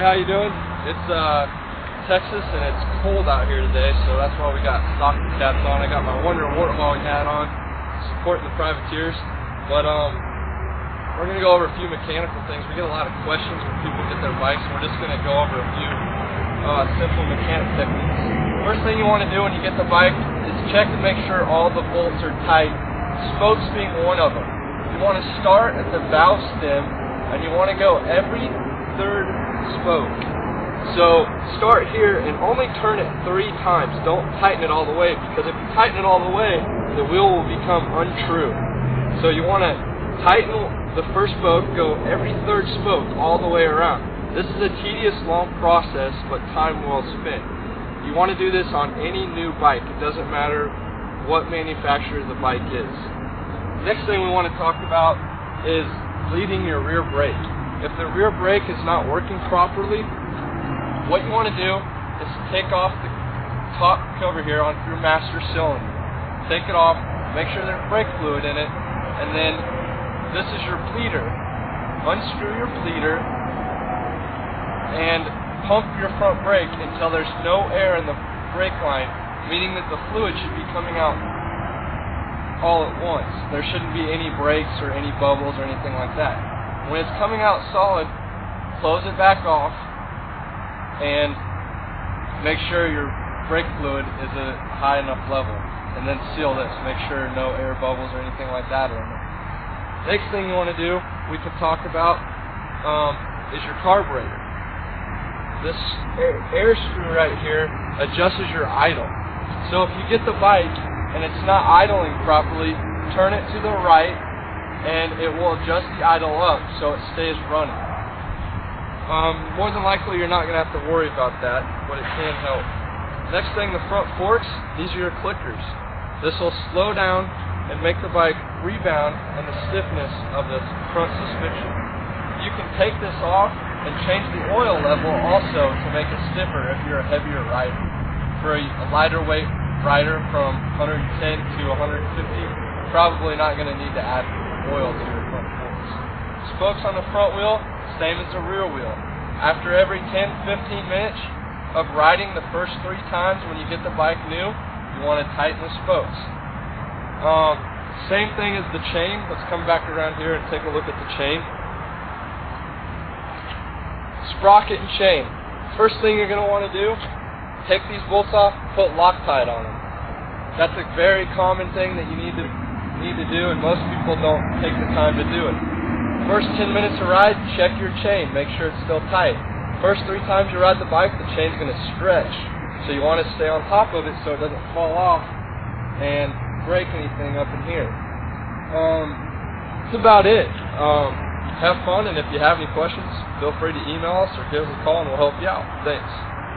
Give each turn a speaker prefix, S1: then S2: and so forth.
S1: How you doing? It's Texas and it's cold out here today, so that's why we got stocking caps on. I got my Wonder Warthog hat on, supporting the privateers. But we're gonna go over a few mechanical things. We get a lot of questions when people get their bikes, and we're just gonna go over a few simple mechanic techniques. First thing you want to do when you get the bike is check to make sure all the bolts are tight. Spokes being one of them. You want to start at the valve stem, and you want to go every third spoke. So start here and only turn it 3 times. Don't tighten it all the way, because if you tighten it all the way, the wheel will become untrue. So you want to tighten the first spoke, go every third spoke all the way around. This is a tedious, long process, but time well spent. You want to do this on any new bike. It doesn't matter what manufacturer the bike is. Next thing we want to talk about is bleeding your rear brake. If the rear brake is not working properly, what you want to do is take off the top cover here on your master cylinder. Take it off, make sure there's brake fluid in it, and then this is your bleeder. Unscrew your bleeder and pump your front brake until there's no air in the brake line, meaning that the fluid should be coming out all at once. There shouldn't be any breaks or any bubbles or anything like that. When it's coming out solid, close it back off and make sure your brake fluid is at a high enough level, and then seal this. Make sure no air bubbles or anything like that are in it. Next thing you want to do, we can talk about, is your carburetor. This air screw right here adjusts your idle. So if you get the bike and it's not idling properly, turn it to the right and it will adjust the idle up so it stays running. More than likely you're not going to have to worry about that, but it can help. Next thing, the front forks. These are your clickers. This will slow down and make the bike rebound and the stiffness of the front suspension. You can take this off and change the oil level also to make it stiffer if you're a heavier rider. For a lighter weight rider from 110 to 150, you're probably not going to need to add oil to your front forks. Spokes on the front wheel, same as the rear wheel. After every 10-15 minutes of riding the first 3 times when you get the bike new, you want to tighten the spokes. Same thing as the chain. Let's come back around here and take a look at the chain. Sprocket and chain. First thing you're going to want to do, take these bolts off, put Loctite on them. That's a very common thing that you need to do, and most people don't take the time to do it. First 10 minutes of ride, check your chain, make sure it's still tight. First 3 times you ride the bike, the chain's going to stretch, so you want to stay on top of it so it doesn't fall off and break anything up in here. That's about it. Have fun, and if you have any questions, feel free to email us or give us a call and we'll help you out. Thanks.